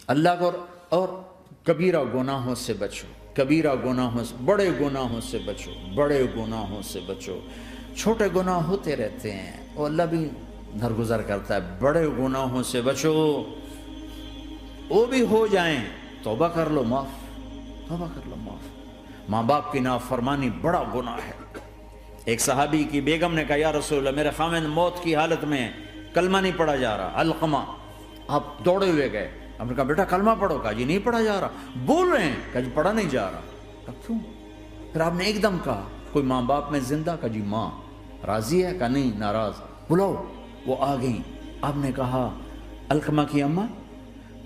اللہ کو اور کبیرہ گناہوں سے بچو، کبیرہ گناہوں سے، بڑے گناہوں سے بچو، بڑے گناہوں سے بچو۔ چھوٹے گناہ ہوتے رہتے ہیں اور اللہ بھی درگزر کرتا ہے، بڑے گناہوں سے بچو، وہ بھی ہو جائیں توبہ کر لو معاف، توبہ کر لو معاف۔ ماں باپ کی نافرمانی بڑا گناہ ہے۔ ایک صحابی کی بیگم نے کہا یا رسول اللہ میرے خاوند موت کی حالت میں کلمہ نہیں پڑھا جا رہا، علقمہ۔ آپ دوڑے ہوئے گئے، آپ نے کہا بیٹا کلمہ پڑھو، کہا جی نہیں پڑھا جا رہا، بول رہے ہیں، کہا جی پڑھا نہیں جا رہا، کہا کیوں؟ پھر آپ نے ایک دم کہا کوئی ماں باپ میں زندہ؟ کہا جی ماں راضی ہے؟ کہا نہیں ناراض، بلاؤ۔ وہ آ گئیں، آپ نے کہا علقمہ کی اماں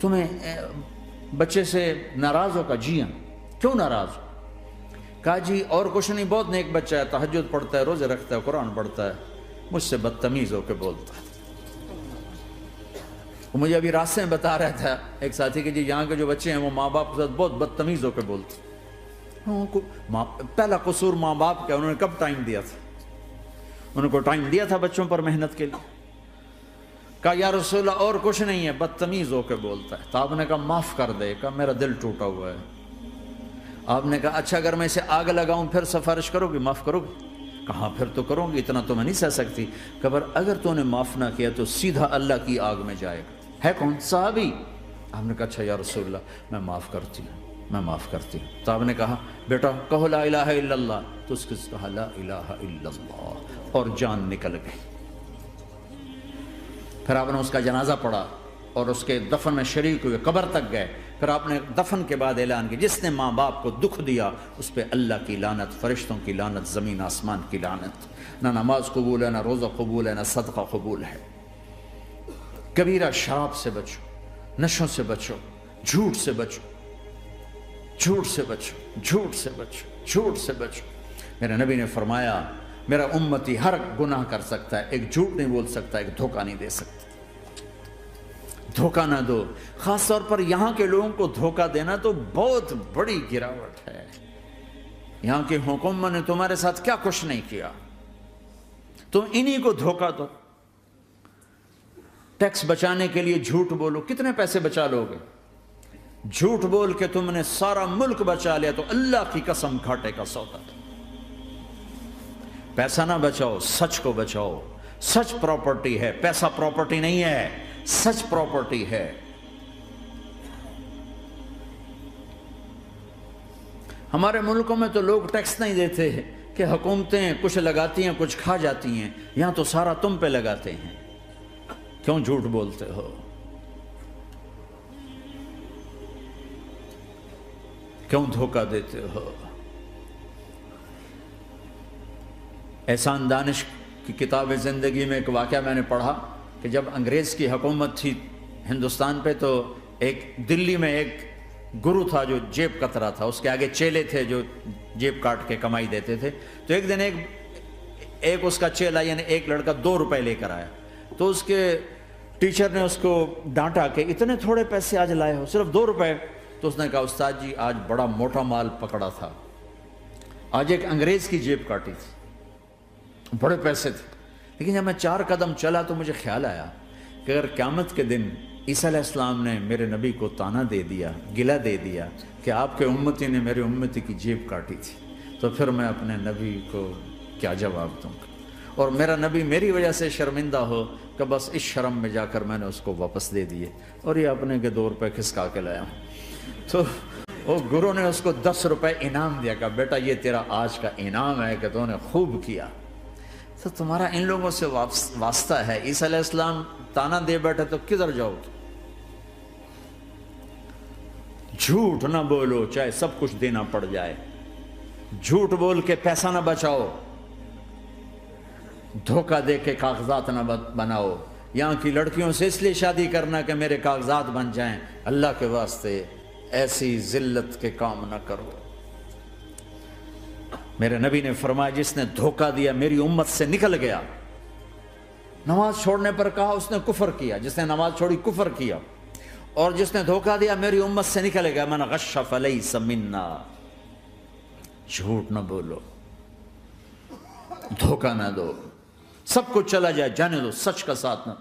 تمہیں بچے سے ناراض ہو؟ کہا جی ہاں۔ کیوں ناراض ہو؟ کہا جی اور کچھ نہیں، بہت نیک بچہ ہے، تہجد پڑھتا ہے، روزے رکھتا ہے، قرآن پڑھتا ہے، مجھ سے بدتمیز ہو کے بولتا ہے۔ وہ مجھے ابھی راستے میں بتا رہا تھا ایک ساتھی کہ جی یہاں کے جو بچے ہیں وہ ماں باپ کے ساتھ بہت بدتمیز ہو کے بولتے ہیں۔ پہلا قصور ماں باپ کا، انہوں نے کب ٹائم دیا تھا؟ انہوں کو ٹائم دیا تھا بچوں پر محنت کے لیے؟ کہا یا رسول اللہ اور کچھ نہیں ہے، بدتمیز ہو کے بولتا ہے۔ تو آپ نے کہا معاف کر دے، کہا میرا دل ٹوٹا ہوا ہے۔ آپ نے کہا اچھا اگر میں اسے آگ لگاؤں پھر سفارش کرو گی، معاف کرو گی؟ کہا پھر تو کروں گی، اتنا تو میں نہیں سہ سکتی۔ کہا اگر تو نے معاف نہ کیا تو سیدھا اللہ کی آگ میں جائے گا۔ ہے کون؟ صحابی۔ آپ نے کہا اچھا یا رسول اللہ میں معاف کرتی ہوں، میں معاف کرتی ہوں۔ تو آپ نے کہا بیٹا کہو لا الہ الا اللہ، تو اس کے کہا لا الہ الا اللہ، اور جان نکل گئی۔ پھر آپ نے اس کا جنازہ پڑھا اور اس کے دفن میں شریک ہوئے، قبر تک گئے۔ پھر آپ نے دفن کے بعد اعلان کیا جس نے ماں باپ کو دکھ دیا اس پہ اللہ کی لعنت، فرشتوں کی لعنت، زمین آسمان کی لعنت۔ نہ نماز قبول ہے، نہ روزہ قبول ہے، نہ صدقہ قبول ہے۔ کبیرہ شراب سے بچو، نشوں سے بچو، جھوٹ سے بچو، جھوٹ سے بچو، جھوٹ سے بچو، جھوٹ سے بچو۔ میرے نبی نے فرمایا میرا امتی ہر گناہ کر سکتا ہے، ایک جھوٹ نہیں بول سکتا، ایک دھوکہ نہیں دے سکتا۔ دھوکہ نہ دو، خاص طور پر یہاں کے لوگوں کو دھوکہ دینا تو بہت بڑی گراوٹ ہے۔ یہاں کی حکومت نے تمہارے ساتھ کیا کچھ نہیں کیا، تم انہی کو دھوکہ دو۔ ٹیکس بچانے کے لیے جھوٹ بولو، کتنے پیسے بچا لو گے؟ جھوٹ بول کے تم نے سارا ملک بچا لیا تو اللہ کی قسم گھاٹے کا سودا تھا۔ پیسہ نہ بچاؤ، سچ کو بچاؤ۔ سچ پراپرٹی ہے، پیسہ پراپرٹی نہیں ہے، سچ پراپرٹی ہے۔ ہمارے ملکوں میں تو لوگ ٹیکس نہیں دیتے کہ حکومتیں کچھ لگاتی ہیں کچھ کھا جاتی ہیں، یہاں تو سارا تم پہ لگاتے ہیں۔ کیوں جھوٹ بولتے ہو؟ کیوں دھوکہ دیتے ہو؟ احسان دانش کی کتاب زندگی میں ایک واقعہ میں نے پڑھا کہ جب انگریز کی حکومت تھی ہندوستان پہ تو ایک دلی میں ایک گرو تھا جو جیب کترا تھا، اس کے آگے چیلے تھے جو جیب کاٹ کے کمائی دیتے تھے۔ تو ایک دن ایک اس کا چیلا یعنی ایک لڑکا 2 روپے لے کر آیا، تو اس کے ٹیچر نے اس کو ڈانٹا کہ اتنے تھوڑے پیسے آج لائے ہو، صرف 2 روپے۔ تو اس نے کہا استاد جی آج بڑا موٹا مال پکڑا تھا، آج ایک انگریز کی جیب کاٹی تھی، بڑے پیسے تھے۔ لیکن جب میں 4 قدم چلا تو مجھے خیال آیا کہ اگر قیامت کے دن عیسیٰ علیہ السلام نے میرے نبی کو طعنہ دے دیا، گلہ دے دیا کہ آپ کے امتی نے میرے امتی کی جیب کاٹی تھی، تو پھر میں اپنے نبی کو کیا جواب دوں گا؟ اور میرا نبی میری وجہ سے شرمندہ ہو کہ بس اس شرم میں جا کر میں نے اس کو واپس دے دیے اور یہ اپنے کے 2 روپے کھسکا کے لایا ہوں۔ تو وہ گرو نے اس کو 10 روپے انعام دیا کہ بیٹا یہ تیرا آج کا انعام ہے کہ تو نے خوب کیا۔ تو تمہارا ان لوگوں سے واسطہ ہے، عیسیٰ علیہ السلام طعنہ دے بیٹھے تو کدھر جاؤ گے؟ جھوٹ نہ بولو چاہے سب کچھ دینا پڑ جائے، جھوٹ بول کے پیسہ نہ بچاؤ، دھوکہ دے کے کاغذات نہ بناؤ۔ یہاں کی لڑکیوں سے اس لیے شادی کرنا کہ میرے کاغذات بن جائیں، اللہ کے واسطے ایسی ذلت کے کام نہ کرو۔ میرے نبی نے فرمایا جس نے دھوکہ دیا میری امت سے نکل گیا۔ نماز چھوڑنے پر کہا اس نے کفر کیا، جس نے نماز چھوڑی کفر کیا، اور جس نے دھوکہ دیا میری امت سے نکل گیا۔ من غش فلیس منا۔ جھوٹ نہ بولو، دھوکہ نہ دو، سب کچھ چلا جائے جانے دو، سچ کا ساتھ نہ،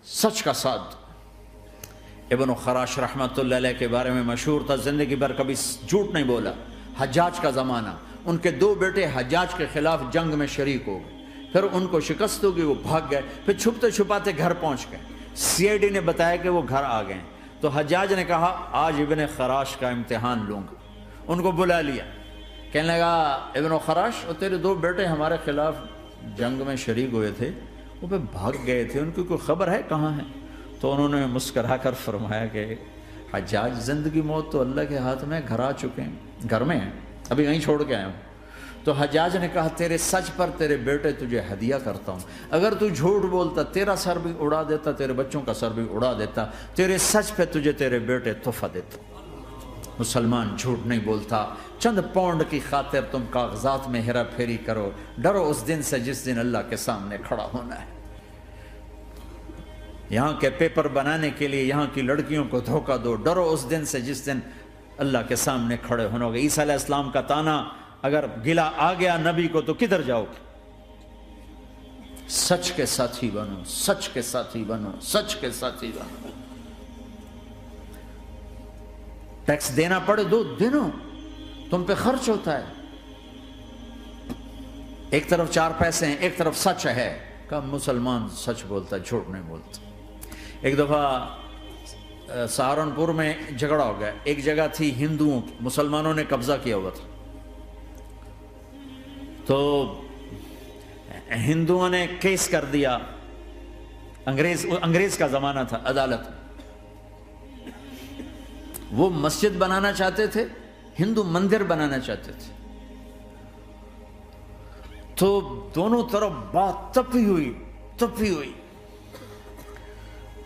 سچ کا ساتھ دو۔ ابن خراش رحمۃ اللہ علیہ کے بارے میں مشہور تھا، زندگی بھر کبھی جھوٹ نہیں بولا۔ حجاج کا زمانہ، ان کے 2 بیٹے حجاج کے خلاف جنگ میں شریک ہو گئے، پھر ان کو شکست ہو گئی، وہ بھاگ گئے، پھر چھپتے چھپاتے گھر پہنچ گئے، سی آئی ڈی نے بتایا کہ وہ گھر آ گئے، تو حجاج نے کہا آج ابن خراش کا امتحان لوں گا۔ ان کو بلا لیا، کہنے لگا ابن خراش، اور تیرے 2 بیٹے ہمارے خلاف جنگ میں شریک ہوئے تھے، وہ پہ بھاگ گئے تھے، ان کی کوئی خبر ہے کہاں ہے؟ تو انہوں نے مسکرا کر فرمایا کہ حجاج، زندگی موت تو اللہ کے ہاتھ میں، گھر آ چکے ہیں، گھر میں ہیں، ابھی یہیں چھوڑ کے آیا ہوں۔ تو حجاج نے کہا تیرے سچ پر تیرے بیٹے تجھے ہدیہ کرتا ہوں، اگر تو جھوٹ بولتا تیرا سر بھی اڑا دیتا، تیرے بچوں کا سر بھی اڑا دیتا، تیرے سچ پہ تجھے تیرے بیٹے تحفہ دیتا۔ مسلمان جھوٹ نہیں بولتا، چند پاؤنڈ کی خاطر تم کاغذات میں ہیرا پھیری کرو، ڈرو اس دن سے جس دن اللہ کے سامنے کھڑا ہونا ہے۔ یہاں کے پیپر بنانے کے لیے یہاں کی لڑکیوں کو دھوکہ دو، ڈرو اس دن سے جس دن اللہ کے سامنے کھڑے ہونا ہوگا۔ عیسیٰ علیہ السلام کا تانا اگر گلا آ گیا نبی کو تو کدھر جاؤ گے؟ سچ کے ساتھی بنو، سچ کے ساتھی بنو، سچ کے ساتھی بنو۔ ٹیکس دینا پڑے دو، دنو، تم پہ خرچ ہوتا ہے۔ ایک طرف 4 پیسے ہیں، ایک طرف سچ ہے، کہ مسلمان سچ بولتا ہے، جھوٹ نہیں بولتا۔ ایک دفعہ سہارنپور میں جھگڑا ہو گیا، ایک جگہ تھی ہندوؤں کی، مسلمانوں نے قبضہ کیا ہوا تھا، تو ہندوؤں نے کیس کر دیا، انگریز کا زمانہ تھا، عدالت، وہ مسجد بنانا چاہتے تھے، ہندو مندر بنانا چاہتے تھے، تو دونوں طرف بات تپی ہوئی،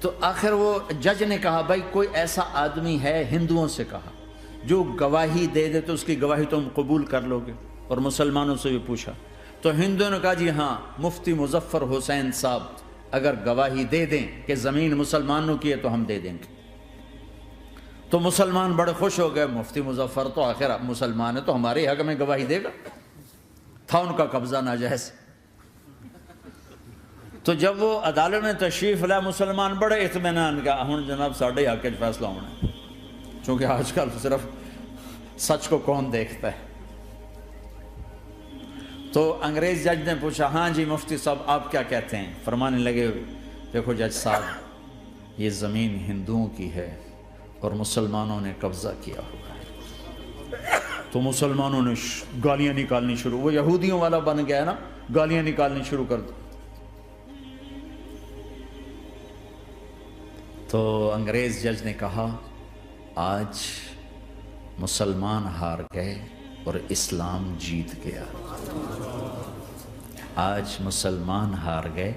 تو آخر وہ جج نے کہا بھائی کوئی ایسا آدمی ہے، ہندوؤں سے کہا، جو گواہی دے دے تو اس کی گواہی تم قبول کر لو گے؟ اور مسلمانوں سے بھی پوچھا، تو ہندوؤں نے کہا جی ہاں، مفتی مظفر حسین صاحب اگر گواہی دے دیں کہ زمین مسلمانوں کی ہے تو ہم دے دیں گے۔ تو مسلمان بڑے خوش ہو گئے، مفتی مظفر تو آخر مسلمان ہے تو ہمارے حق میں گواہی دے گا، تھا ان کا قبضہ ناجائز۔ تو جب وہ عدالت میں تشریف لائے، مسلمان بڑے اطمینان کا، ہن جناب ساڈے حق وچ فیصلہ ہونا ہے، چونکہ آج کل صرف سچ کو کون دیکھتا ہے۔ تو انگریز جج نے پوچھا ہاں جی مفتی صاحب آپ کیا کہتے ہیں؟ فرمانے لگے دیکھو جج صاحب، یہ زمین ہندوؤں کی ہے اور مسلمانوں نے قبضہ کیا ہوا ہے۔ تو مسلمانوں نے گالیاں نکالنی شروع، وہ یہودیوں والا بن گیا ہے نا، گالیاں نکالنی شروع کر دی۔ تو انگریز جج نے کہا آج مسلمان ہار گئے اور اسلام جیت گیا، آج مسلمان ہار گئے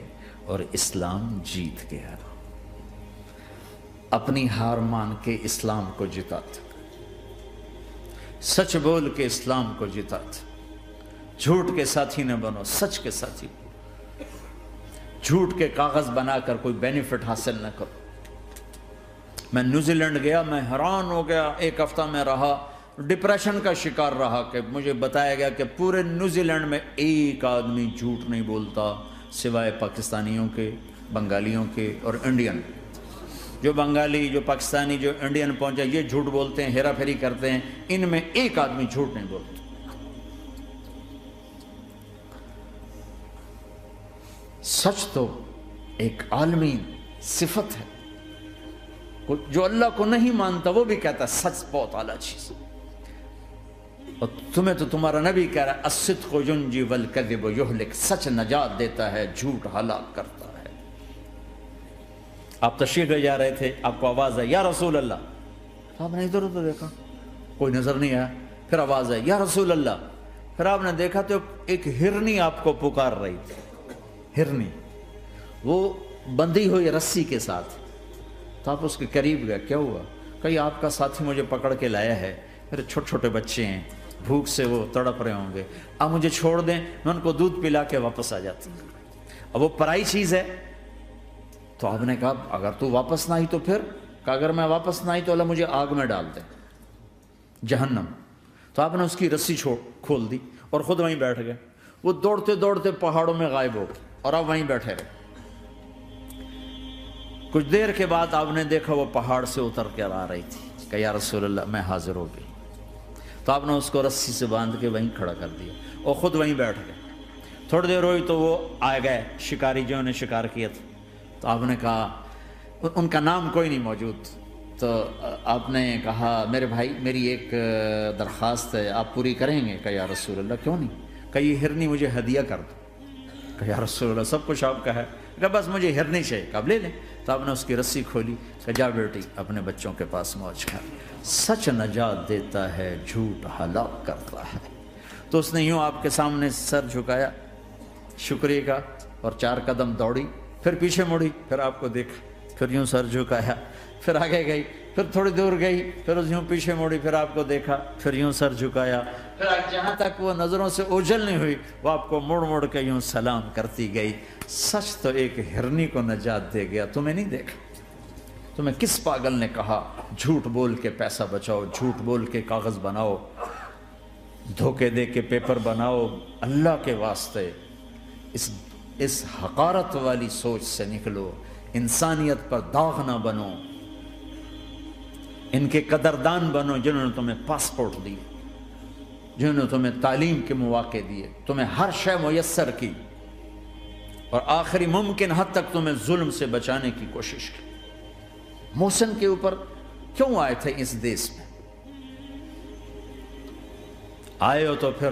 اور اسلام جیت گیا۔ اپنی ہار مان کے اسلام کو جتاتا، سچ بول کے اسلام کو جتاتا۔ جھوٹ کے ساتھی نہ بنو، سچ کے ساتھی۔ جھوٹ کے کاغذ بنا کر کوئی بینیفٹ حاصل نہ کرو۔ میں نیوزی لینڈ گیا، میں حیران ہو گیا، 1 ہفتہ میں رہا، ڈپریشن کا شکار رہا کہ مجھے بتایا گیا کہ پورے نیوزی لینڈ میں ایک آدمی جھوٹ نہیں بولتا سوائے پاکستانیوں کے، بنگالیوں کے اور انڈین۔ جو بنگالی، جو پاکستانی، جو انڈین پہنچے یہ جھوٹ بولتے ہیں، ہیرا پھیری کرتے ہیں، ان میں ایک آدمی جھوٹ نہیں بولتا۔ سچ تو ایک عالمی صفت ہے، جو اللہ کو نہیں مانتا وہ بھی کہتا ہے سچ بہت اعلیٰ چیز، اور تمہیں تو تمہارا نبی کہہ رہا ہے الصدق ینجی والکذب یہلک، سچ نجات دیتا ہے، جھوٹ ہلاک کرتا ہے۔ آپ تشریف لے جا رہے تھے، آپ کو آواز آئی یا رسول اللہ، آپ نے ادھر ادھر دیکھا، کوئی نظر نہیں آیا، پھر آواز آئی یا رسول اللہ، پھر آپ نے دیکھا تو ایک ہرنی آپ کو پکار رہی تھی، ہرنی، وہ بندھی ہوئی رسی کے ساتھ۔ تو آپ اس کے قریب گئے، کیا ہوا؟ کہ آپ کا ساتھی مجھے پکڑ کے لایا ہے، میرے چھوٹے چھوٹے بچے ہیں، بھوک سے وہ تڑپ رہے ہوں گے، آپ مجھے چھوڑ دیں، میں ان کو دودھ پلا کے واپس آ جاتا ہوں۔ اب وہ پرائی چیز ہے، تو آپ نے کہا اگر تو واپس نہ آئی تو پھر، کہ اگر میں واپس نہ آئی تو اللہ مجھے آگ میں ڈال دے، جہنم۔ تو آپ نے اس کی رسی کھول دی اور خود وہیں بیٹھ گئے۔ وہ دوڑتے دوڑتے پہاڑوں میں غائب ہو گئے اور آپ وہیں بیٹھے رہے۔ کچھ دیر کے بعد آپ نے دیکھا وہ پہاڑ سے اتر کر آ رہی تھی کہ یا رسول اللہ میں حاضر ہو گئی. تو آپ نے اس کو رسی سے باندھ کے وہیں کھڑا کر دیا اور خود وہیں بیٹھ گئے. تھوڑی دیر ہوئی تو وہ آ گئے شکاری جو نے شکار کیا تھا. تو آپ نے کہا, ان کا نام کوئی نہیں موجود, تو آپ نے کہا میرے بھائی میری ایک درخواست ہے, آپ پوری کریں گے؟ کہ یا رسول اللہ کیوں نہیں؟ کہ یہ ہرنی مجھے ہدیہ کر دو. کہ یا رسول اللہ سب کچھ آپ کا ہے. کہ بس مجھے ہرنی چاہیے. کہ آپ لے لیں. تو آپ نے اس کی رسی کھولی کہ جا بیٹی اپنے بچوں کے پاس موج کر. سچ نجات دیتا ہے, جھوٹ ہلاک کرتا ہے. تو اس نے یوں آپ کے سامنے سر جھکایا شکریہ کا اور 4 قدم دوڑی, پھر پیچھے مڑی, پھر آپ کو دیکھا, پھر یوں سر جھکایا, پھر آگے گئی, پھر تھوڑی دور گئی, پھر یوں پیچھے مڑی, پھر آپ کو دیکھا, پھر یوں سر جھکایا, پھر جہاں تک وہ نظروں سے اوجھل نہیں ہوئی وہ آپ کو مڑ مڑ کے یوں سلام کرتی گئی. سچ تو ایک ہرنی کو نجات دے گیا, تمہیں نہیں دیکھا. تمہیں کس پاگل نے کہا جھوٹ بول کے پیسہ بچاؤ, جھوٹ بول کے کاغذ بناؤ, دھوکے دے کے پیپر بناؤ؟ اللہ کے واسطے اس حقارت والی سوچ سے نکلو, انسانیت پر داغ نہ بنو, ان کے قدردان بنو جنہوں نے تمہیں پاسپورٹ دی, جنہوں نے تمہیں تعلیم کے مواقع دیے, تمہیں ہر شے میسر کی, اور آخری ممکن حد تک تمہیں ظلم سے بچانے کی کوشش کی. محسن کے اوپر کیوں آئے تھے اس دیس میں؟ آئے ہو تو پھر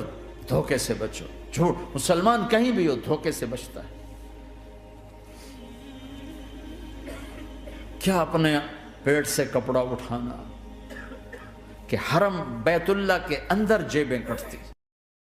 دھوکے سے بچو. جھوٹ, مسلمان کہیں بھی ہو دھوکے سے بچتا ہے. کیا اپنے پیٹ سے کپڑا اٹھانا کہ حرم بیت اللہ کے اندر جیبیں کٹتی.